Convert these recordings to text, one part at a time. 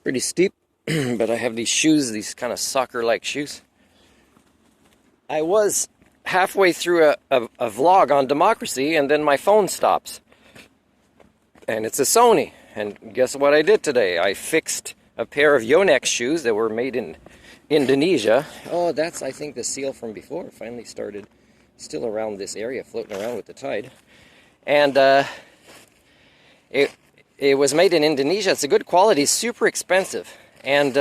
Pretty steep, but I have these shoes, these kind of soccer-like shoes. I was halfway through a vlog on democracy, and then my phone stops. And it's a Sony. And guess what I did today? I fixed a pair of Yonex shoes that were made in Indonesia. Oh, that's, I think, the seal from before. Finally started still around this area, floating around with the tide. And it was made in Indonesia. It's a good quality, super expensive. And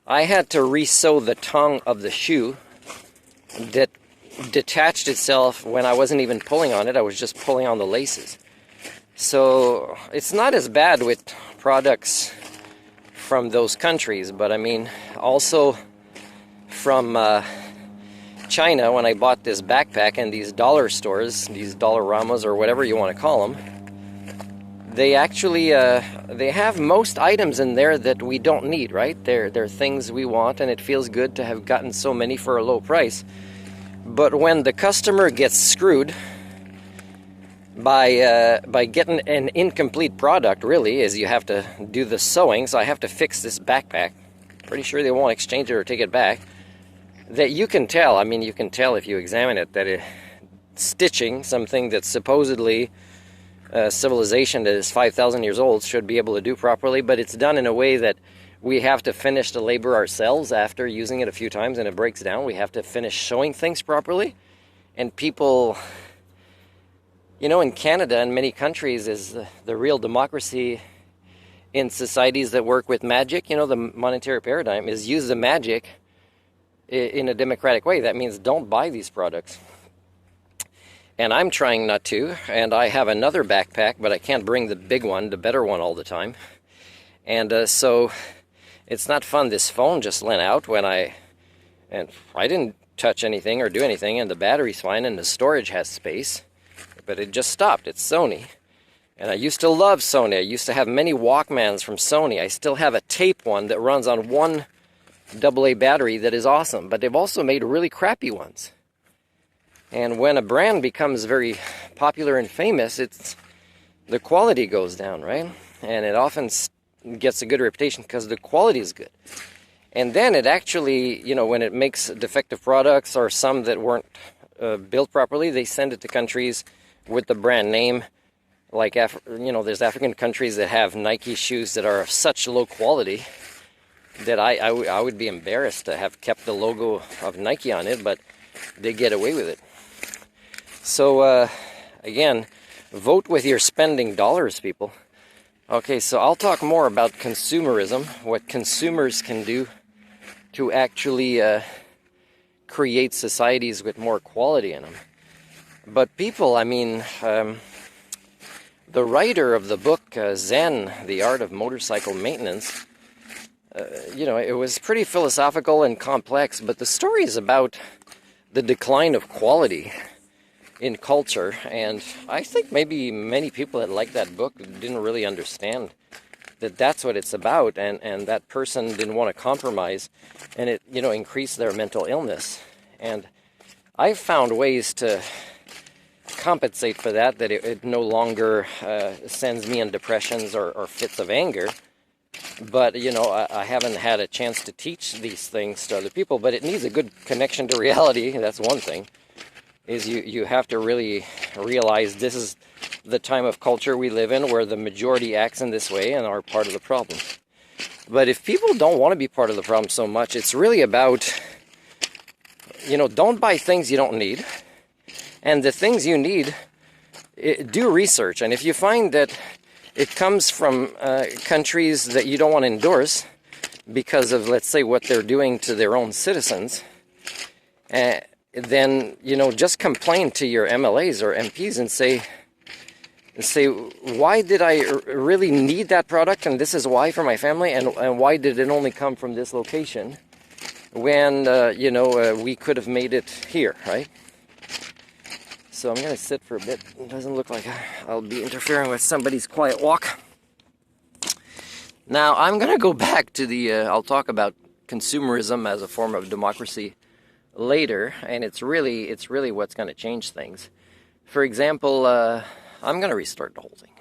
I had to re-sew the tongue of the shoe that detached itself when I wasn't even pulling on it. I was just pulling on the laces. So it's not as bad with products from those countries, but I mean, also from China, when I bought this backpack in these dollar stores, these Dollaramas or whatever you want to call them, they actually they have most items in there that we don't need, right? They're things we want, and it feels good to have gotten so many for a low price. But when the customer gets screwed by getting an incomplete product, really, is you have to do the sewing. So I have to fix this backpack. Pretty sure they won't exchange it or take it back. That you can tell, I mean, you can tell if you examine it, that stitching, something that's supposedly civilization that is 5,000 years old should be able to do properly, but it's done in a way that we have to finish the labor ourselves after using it a few times and it breaks down. We have to finish showing things properly. And people, you know, in Canada and many countries is the real democracy in societies that work with magic. You know, the monetary paradigm is use the magic in a democratic way. That means don't buy these products. And I'm trying not to, and I have another backpack, but I can't bring the big one, the better one all the time. And so it's not fun. This phone just went out when I didn't touch anything or do anything, and the battery's fine and the storage has space, but it just stopped. It's Sony. And I used to love Sony. I used to have many Walkmans from Sony. I still have a tape one that runs on one AA battery that is awesome, but they've also made really crappy ones. And when a brand becomes very popular and famous, the quality goes down, right? And it often gets a good reputation because the quality is good. And then it actually, you know, when it makes defective products or some that weren't built properly, they send it to countries with the brand name. Like, you know, there's African countries that have Nike shoes that are of such low quality that I would be embarrassed to have kept the logo of Nike on it, but they get away with it. So, again, vote with your spending dollars, people. Okay, so I'll talk more about consumerism, what consumers can do to actually create societies with more quality in them. But people, I mean, the writer of the book, Zen, The Art of Motorcycle Maintenance, you know, it was pretty philosophical and complex, but the story is about the decline of quality in culture, and I think maybe many people that like that book didn't really understand that that's what it's about, and that person didn't want to compromise, and it, you know, increased their mental illness. And I've found ways to compensate for that it no longer sends me in depressions or fits of anger. But, you know, I haven't had a chance to teach these things to other people, but it needs a good connection to reality. That's one thing, is you have to really realize this is the time of culture we live in where the majority acts in this way and are part of the problem. But if people don't want to be part of the problem so much, it's really about, you know, don't buy things you don't need. And the things you need, do research. And if you find that it comes from countries that you don't want to endorse because of, let's say, what they're doing to their own citizens, then, you know, just complain to your MLAs or MPs and say, why did I really need that product, and this is why for my family, and why did it only come from this location when, you know, we could have made it here, right? So I'm going to sit for a bit. It doesn't look like I'll be interfering with somebody's quiet walk. Now, I'm going to go back to I'll talk about consumerism as a form of democracy later, and it's really what's going to change things. For example, I'm going to restart the whole thing.